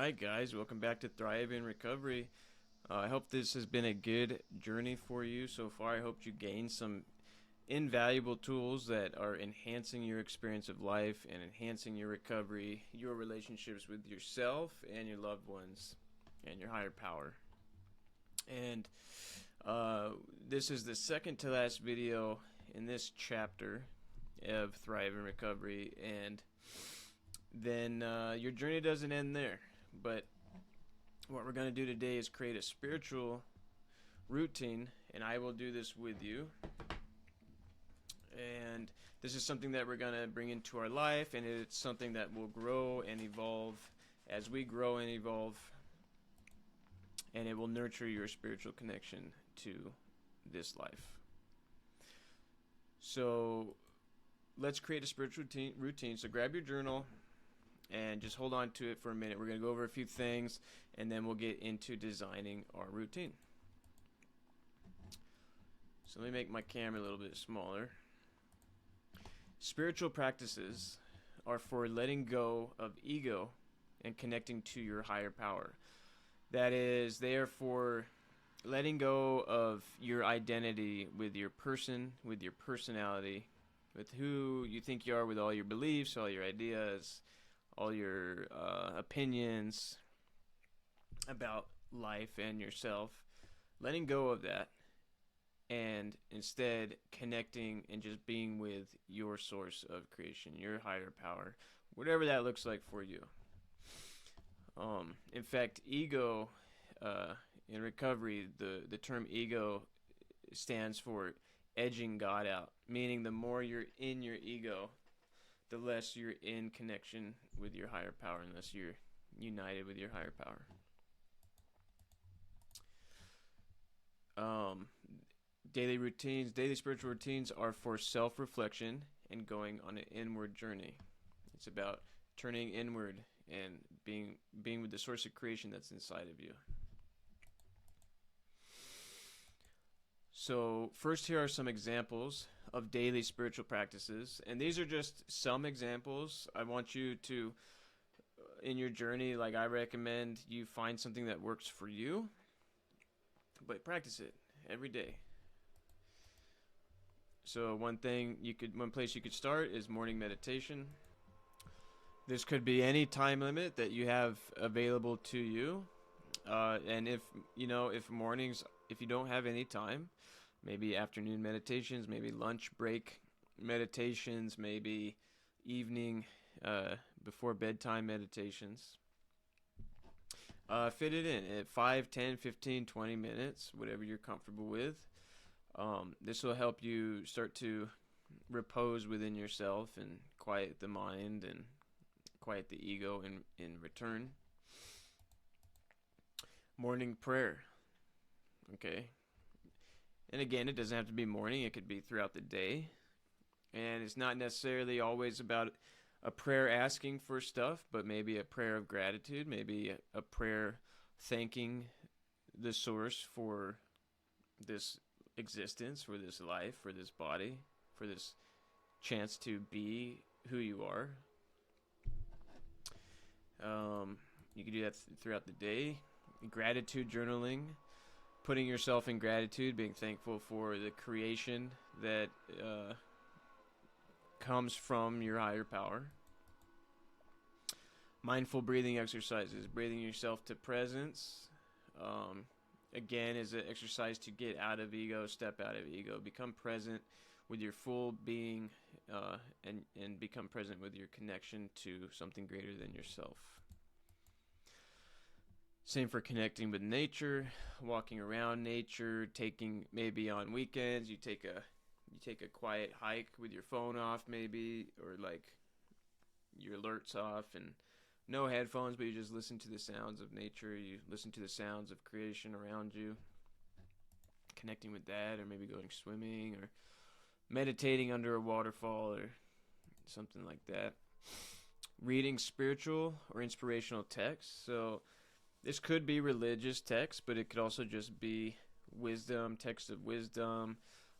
Alright guys, welcome back to Thrive in Recovery. I hope this has been a good journey for you so far. I hope you gained some invaluable tools that are enhancing your experience of life and enhancing your recovery, your relationships with yourself and your loved ones, and your higher power. And this is the second to last video in this chapter of Thrive in Recovery, and then your journey doesn't end there. But what we're going to do today is create a spiritual routine, and I will do this with you. And this is something that we're going to bring into our life, and it's something that will grow and evolve as we grow and evolve, and it will nurture your spiritual connection to this life. So let's create a spiritual routine. So grab your journal and just hold on to it for a minute. We're going to go over a few things, and then we'll get into designing our routine. So let me make my camera a little bit smaller. Spiritual practices are for letting go of ego and connecting to your higher power. That is, they are for letting go of your identity with your person, with your personality, with who you think you are, with all your beliefs, all your ideas, all your opinions about life and yourself. Letting go of that and instead connecting and just being with your source of creation, your higher power, whatever that looks like for you. In fact, ego, in recovery, the term ego stands for edging God out, meaning the more you're in your ego, the less you're in connection with your higher power, unless you're united with your higher power. Daily spiritual routines are for self-reflection and going on an inward journey. It's about turning inward and being with the source of creation that's inside of you. So first, here are some examples of daily spiritual practices, and these are just some examples. I want you to, in your journey, like I recommend you find something that works for you, but practice it every day. So one place you could start is morning meditation. This could be any time limit that you have available to you, and if you don't have any time, maybe afternoon meditations, maybe lunch break meditations, maybe evening before bedtime meditations. Fit it in at 5, 10, 15, 20 minutes, whatever you're comfortable with. This will help you start to repose within yourself and quiet the mind and quiet the ego in return. Morning prayer. Okay. And again, it doesn't have to be morning. It could be throughout the day. And it's not necessarily always about a prayer asking for stuff, but maybe a prayer of gratitude, maybe a prayer thanking the source for this existence, for this life, for this body, for this chance to be who you are. You can do that throughout the day. Gratitude journaling, putting yourself in gratitude, being thankful for the creation that comes from your higher power. Mindful breathing exercises, breathing yourself to presence. Again, is an exercise to get out of ego, step out of ego, become present with your full being, and become present with your connection to something greater than yourself. Same for connecting with nature, walking around nature, taking, maybe on weekends, you take a quiet hike with your phone off, maybe, or like your alerts off, and no headphones, but you just listen to the sounds of nature, you listen to the sounds of creation around you, connecting with that, or maybe going swimming, or meditating under a waterfall, or something like that. Reading spiritual or inspirational texts. So this could be religious text, but it could also just be wisdom, text of wisdom.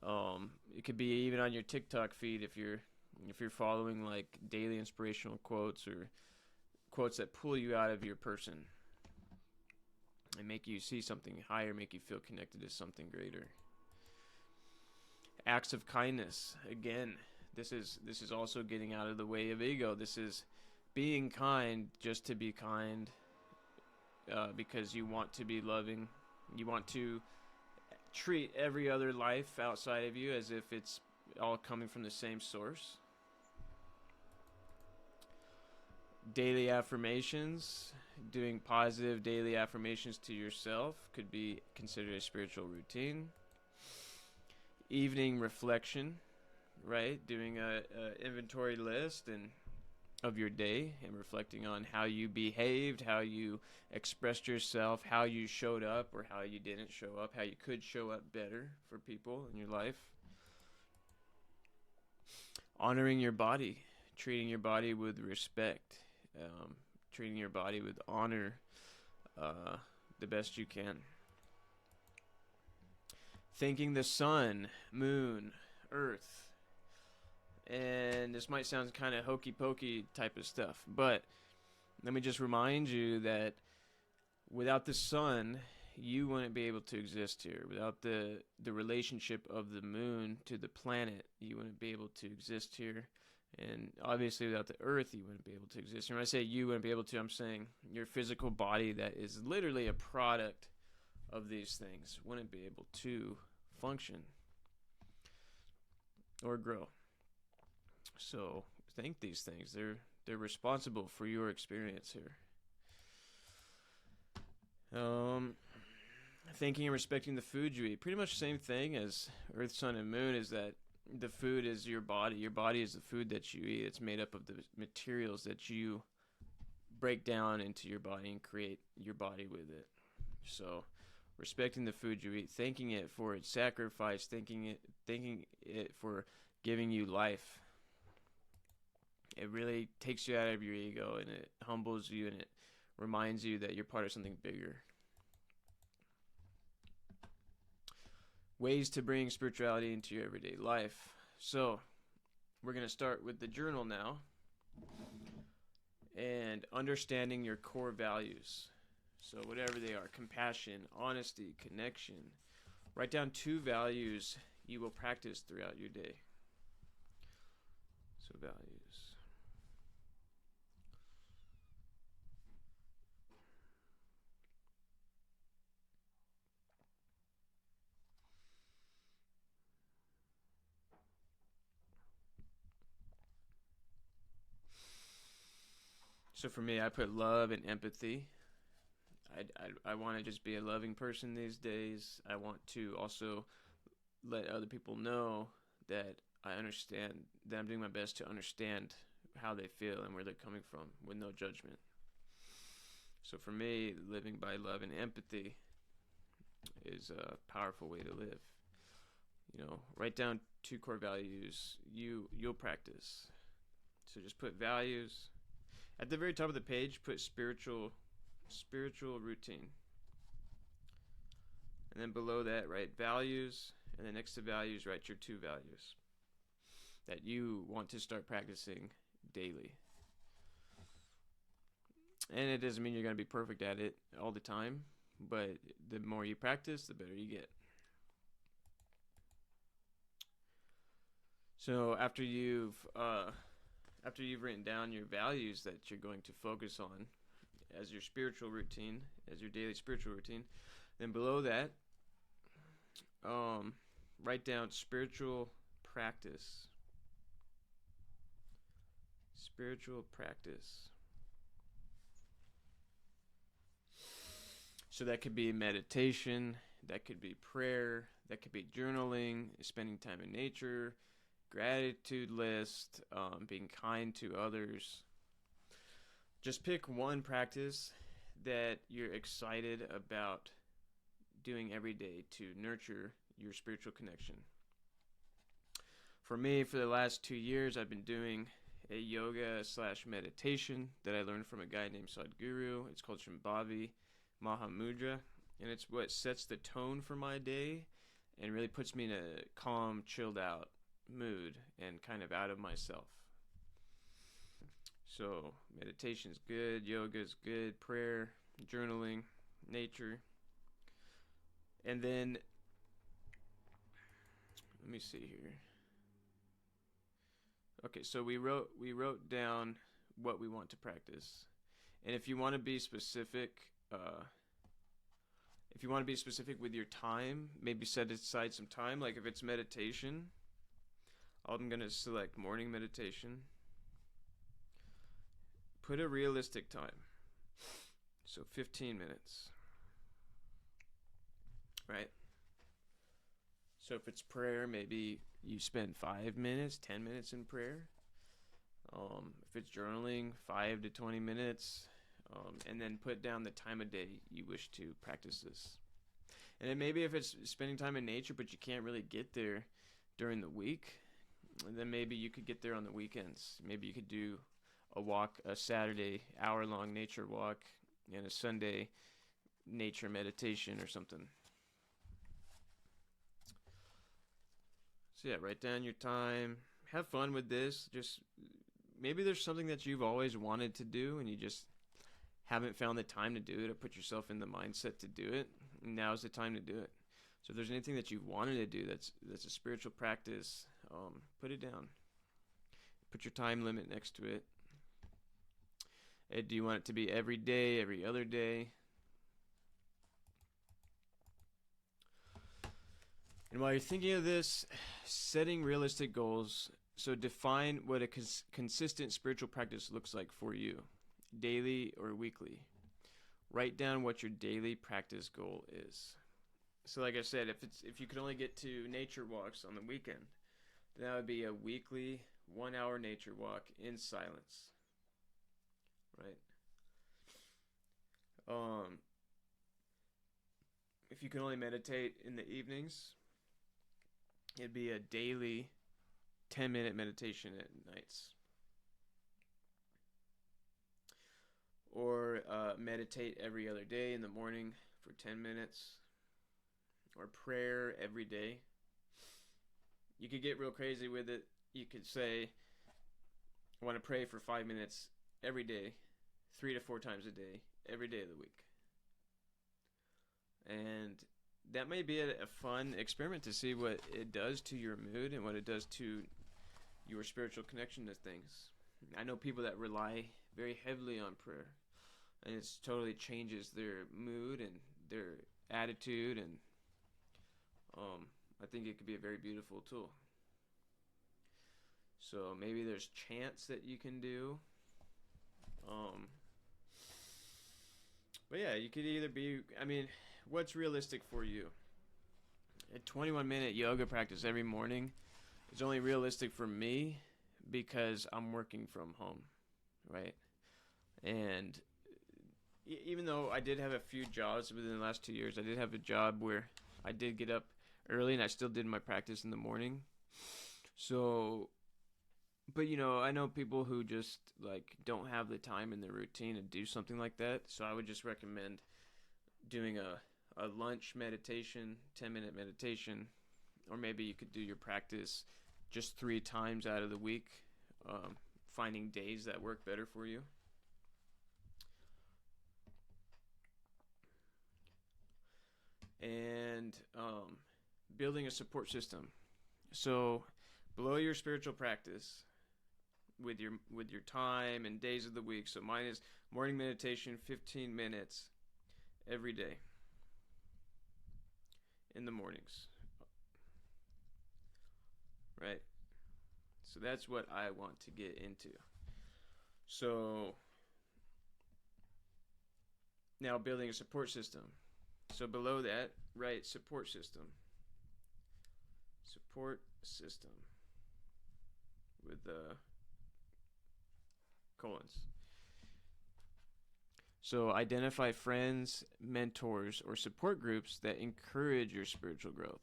It could be even on your TikTok feed if you're following like daily inspirational quotes or quotes that pull you out of your person and make you see something higher, make you feel connected to something greater. Acts of kindness. Again, this is also getting out of the way of ego. This is being kind just to be kind, because you want to be loving. You want to treat every other life outside of you as if it's all coming from the same source. Daily affirmations. Doing positive daily affirmations to yourself could be considered a spiritual routine. Evening reflection, right? Doing a inventory list and of your day and reflecting on how you behaved, how you expressed yourself, how you showed up or how you didn't show up, how you could show up better for people in your life. Honoring your body, treating your body with respect, treating your body with honor, the best you can. Thanking the sun, moon, earth. And this might sound kind of hokey pokey type of stuff, but let me just remind you that without the sun, you wouldn't be able to exist here. Without the relationship of the moon to the planet, you wouldn't be able to exist here. And obviously without the earth, you wouldn't be able to exist. And when I say you wouldn't be able to, I'm saying your physical body that is literally a product of these things wouldn't be able to function or grow. So thank these things. They're responsible for your experience here. Thanking and respecting the food you eat. Pretty much the same thing as Earth, Sun, and Moon is that the food is your body. Your body is the food that you eat. It's made up of the materials that you break down into your body and create your body with it. So respecting the food you eat, thanking it for its sacrifice, thanking it for giving you life. It really takes you out of your ego and it humbles you and it reminds you that you're part of something bigger. Ways to bring spirituality into your everyday life. So we're going to start with the journal now and understanding your core values. So whatever they are, compassion, honesty, connection. Write down 2 values you will practice throughout your day. So values. So for me, I put love and empathy. I want to just be a loving person these days. I want to also let other people know that I understand, that I'm doing my best to understand how they feel and where they're coming from with no judgment. So for me, living by love and empathy is a powerful way to live. You know, write down 2 core values you'll practice. So just put values. At the very top of the page, put spiritual routine. And then below that, write values. And then next to values, write your 2 values that you want to start practicing daily. And it doesn't mean you're going to be perfect at it all the time, but the more you practice, the better you get. So after you've written down your values that you're going to focus on as your spiritual routine, as your daily spiritual routine, then below that, write down spiritual practice. Spiritual practice. So that could be meditation, that could be prayer, that could be journaling, spending time in nature, gratitude list, being kind to others. Just pick one practice that you're excited about doing every day to nurture your spiritual connection. For me, for the last 2 years, I've been doing a yoga/meditation that I learned from a guy named Sadhguru. It's called Shambhavi Mahamudra, and it's what sets the tone for my day and really puts me in a calm, chilled out mood and kind of out of myself. So meditation's good, yoga's good, prayer, journaling, nature. And then let me see here. Okay, so we wrote down what we want to practice. And if you want to be specific, if you want to be specific with your time, maybe set aside some time. Like if it's meditation, I'm going to select morning meditation. Put a realistic time. So 15 minutes. Right? So if it's prayer, maybe you spend 5 minutes, 10 minutes in prayer. If it's journaling, 5 to 20 minutes. And then put down the time of day you wish to practice this. And then maybe if it's spending time in nature, but you can't really get there during the week, then maybe you could get there on the weekends. Maybe you could do a walk, a Saturday hour-long nature walk, and a Sunday nature meditation or something. So yeah, write down your time. Have fun with this. Just maybe there's something that you've always wanted to do and you just haven't found the time to do it or put yourself in the mindset to do it. Now's the time to do it. So if there's anything that you've wanted to do that's a spiritual practice, put it down. Put your time limit next to it. Do you want it to be every day, every other day? And while you're thinking of this, setting realistic goals. So define what a consistent spiritual practice looks like for you, daily or weekly. Write down what your daily practice goal is. So like I said, if you could only get to nature walks on the weekend, that would be a weekly 1 hour nature walk in silence. Right? If you can only meditate in the evenings, it'd be a daily 10-minute meditation at nights. Or meditate every other day in the morning for 10 minutes. Or prayer every day. You could get real crazy with it. You could say, I want to pray for 5 minutes every day, 3 to 4 times a day, every day of the week. And that may be a fun experiment to see what it does to your mood and what it does to your spiritual connection to things. I know people that rely very heavily on prayer, and it totally changes their mood and their attitude, and I think it could be a very beautiful tool. So maybe there's chants that you can do. But yeah, you could either be, what's realistic for you? A 21-minute yoga practice every morning is only realistic for me because I'm working from home, right? And even though I did have a few jobs within the last 2 years, I did have a job where I did get up early and I still did my practice in the morning. So, but I know people who just don't have the time in their routine to do something like that. So I would just recommend doing a lunch meditation, 10-minute meditation, or maybe you could do your practice just 3 times out of the week, finding days that work better for you. And building a support system. So below your spiritual practice with your time and days of the week. So mine is morning meditation, 15 minutes every day in the mornings. Right? So that's what I want to get into. So now building a support system. So below that, write support system. Support system with the colons. So identify friends, mentors, or support groups that encourage your spiritual growth.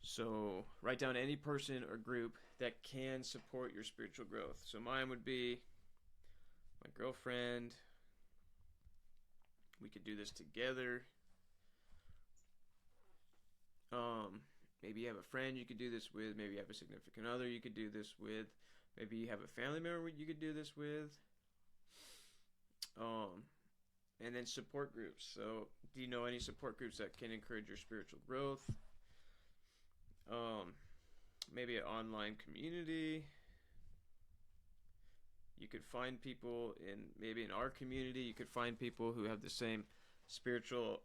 So write down any person or group that can support your spiritual growth. So mine would be my girlfriend. We could do this together. Maybe you have a friend you could do this with. Maybe you have a significant other you could do this with. Maybe you have a family member you could do this with. Um, and then support groups. So, do you know any support groups that can encourage your spiritual growth? Um, Maybe an online community. You could find people maybe in our community. You could find people who have the same spiritual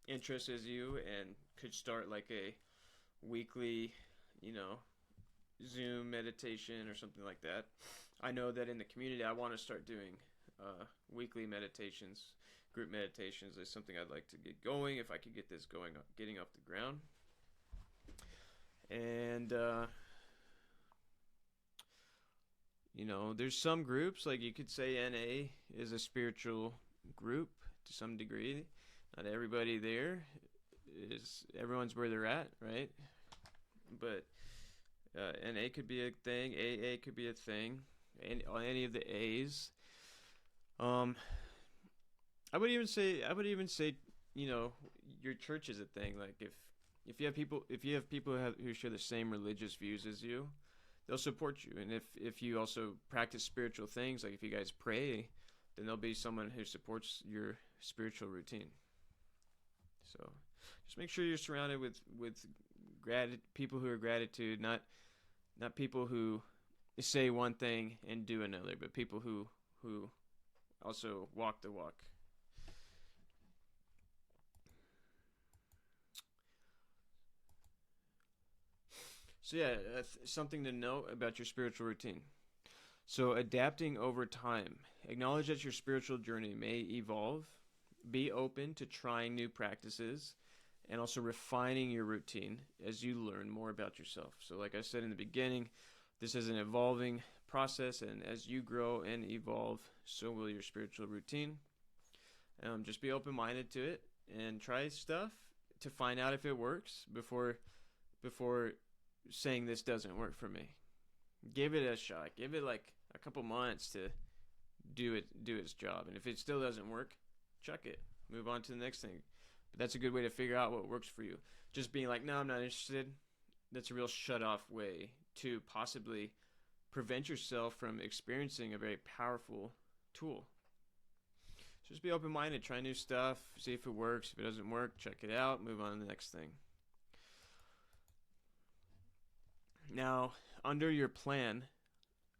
interests as you, and could start like a weekly, you know, Zoom meditation or something like that. I know that in the community, I want to start doing weekly meditations, group meditations. Is something I'd like to get going if I could get this going, getting off the ground. And you know, there's some groups, like you could say NA is a spiritual group to some degree. Not everybody there everyone's where they're at, right? But NA could be a thing, AA could be a thing, and on any of the A's. I would even say, you know, your church is a thing. Like if you have people who share the same religious views as you, they'll support you. And if you also practice spiritual things, like if you guys pray, then there'll be someone who supports your spiritual routine. So just make sure you're surrounded with people who are gratitude, not people who say one thing and do another, but people who also walk the walk. So yeah, something to note about your spiritual routine. So adapting over time. Acknowledge that your spiritual journey may evolve. Be open to trying new practices and also refining your routine as you learn more about yourself. So like I said in the beginning, this is an evolving process, and as you grow and evolve, so will your spiritual routine. Just be open-minded to it and try stuff to find out if it works before saying this doesn't work for me. Give it a shot. Give it like a couple months to do its job. And if it still doesn't work, chuck it. Move on to the next thing. But that's a good way to figure out what works for you. Just being like, no, I'm not interested. That's a real shut-off way to possibly prevent yourself from experiencing a very powerful tool. So just be open-minded. Try new stuff. See if it works. If it doesn't work, check it out. Move on to the next thing. Now, under your plan,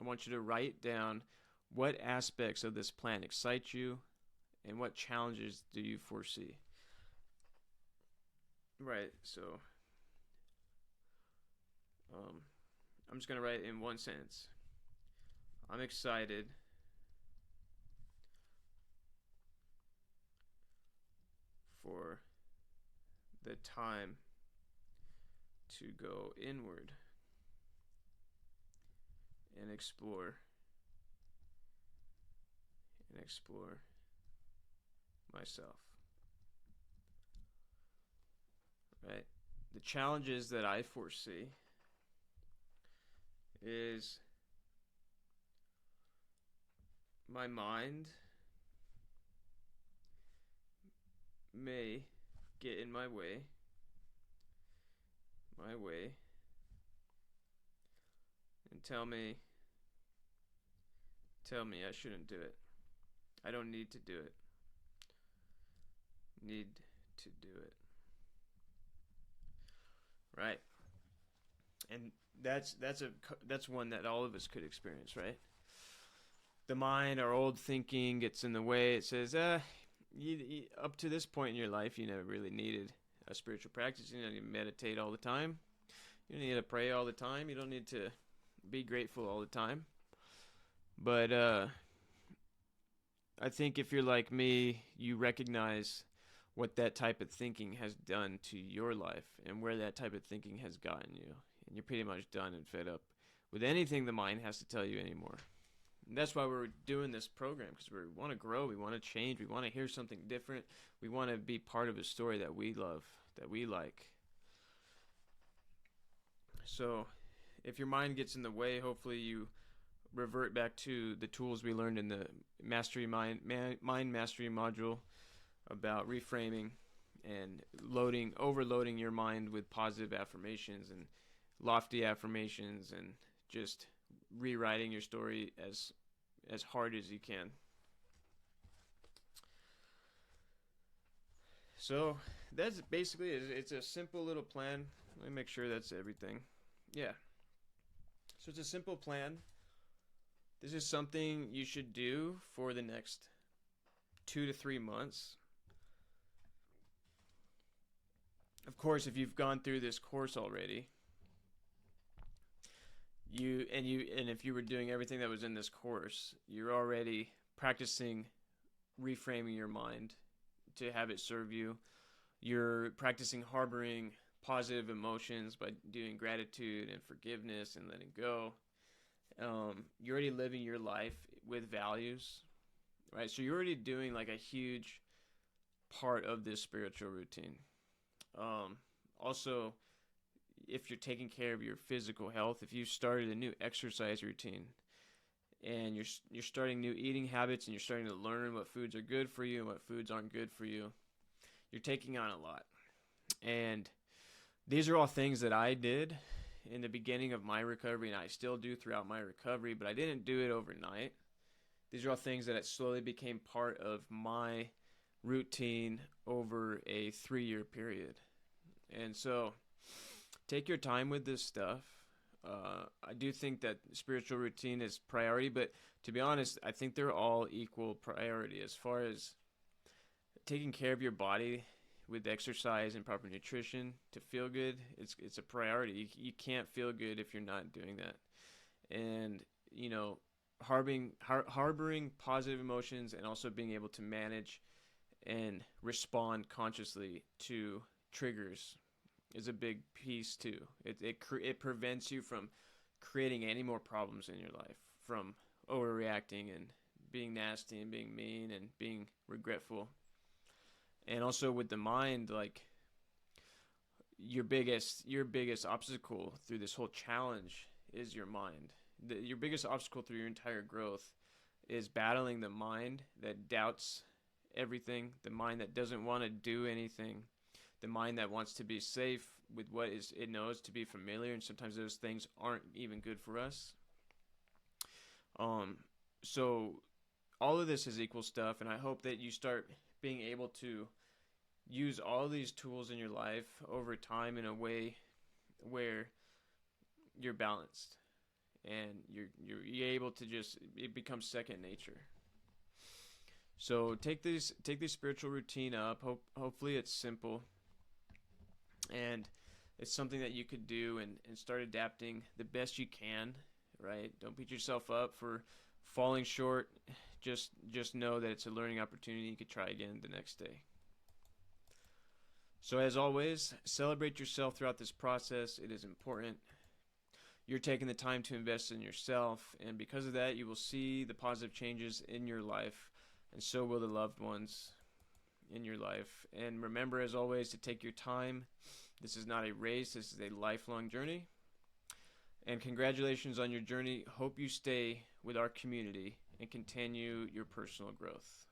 I want you to write down what aspects of this plan excite you and what challenges do you foresee. Right, so I'm just going to write in one sentence. I'm excited for the time to go inward and explore myself. Right? The challenges that I foresee is my mind may get in my way and tell me I shouldn't do it. I don't need to do it. Need to do it. Right. And that's one that all of us could experience, right? The mind, our old thinking gets in the way. It says, you, up to this point in your life, you never really needed a spiritual practice. You don't need to meditate all the time. You don't need to pray all the time. You don't need to be grateful all the time. But I think if you're like me, you recognize what that type of thinking has done to your life and where that type of thinking has gotten you. And you're pretty much done and fed up with anything the mind has to tell you anymore. And that's why we're doing this program, because we want to grow, we want to change, we want to hear something different, we want to be part of a story that we love, that we like. So if your mind gets in the way, hopefully you revert back to the tools we learned in the mind mastery module about reframing and overloading your mind with positive affirmations and lofty affirmations and just rewriting your story as hard as you can. So that's basically it. It's a simple little plan. Let me make sure that's everything. Yeah. So it's a simple plan. This is something you should do for the next 2 to 3 months. Of course, if you've gone through this course already, and if you were doing everything that was in this course, you're already practicing reframing your mind to have it serve you. You're practicing harboring positive emotions by doing gratitude and forgiveness and letting go. You're already living your life with values, right? So you're already doing like a huge part of this spiritual routine. Also, if you're taking care of your physical health, if you started a new exercise routine and you're starting new eating habits and you're starting to learn what foods are good for you and what foods aren't good for you, you're taking on a lot. And these are all things that I did in the beginning of my recovery, and I still do throughout my recovery, but I didn't do it overnight. These are all things that slowly became part of my routine over a 3-year period. And so take your time with this stuff. I do think that spiritual routine is priority, but to be honest, I think they're all equal priority. As far as taking care of your body with exercise and proper nutrition to feel good, it's a priority. You can't feel good if you're not doing that. And, harboring positive emotions and also being able to manage and respond consciously to triggers is a big piece too. It prevents you from creating any more problems in your life, from overreacting and being nasty and being mean and being regretful. And also with the mind, like your biggest obstacle through this whole challenge is your mind. Your biggest obstacle through your entire growth is battling the mind that doubts everything, the mind that doesn't want to do anything, the mind that wants to be safe with what it knows to be familiar, and sometimes those things aren't even good for us. So all of this is equal stuff, and I hope that you start being able to use all these tools in your life over time in a way where you're balanced and you're able to it becomes second nature. So take this spiritual routine up. Hopefully it's simple and it's something that you could do and start adapting the best you can, right? Don't beat yourself up for falling short. Just know that it's a learning opportunity. You could try again the next day. So as always, celebrate yourself throughout this process. It is important. You're taking the time to invest in yourself, and because of that, you will see the positive changes in your life, and so will the loved ones in your life. And remember, as always, to take your time. This is not a race. This is a lifelong journey. And congratulations on your journey. Hope you stay with our community and continue your personal growth.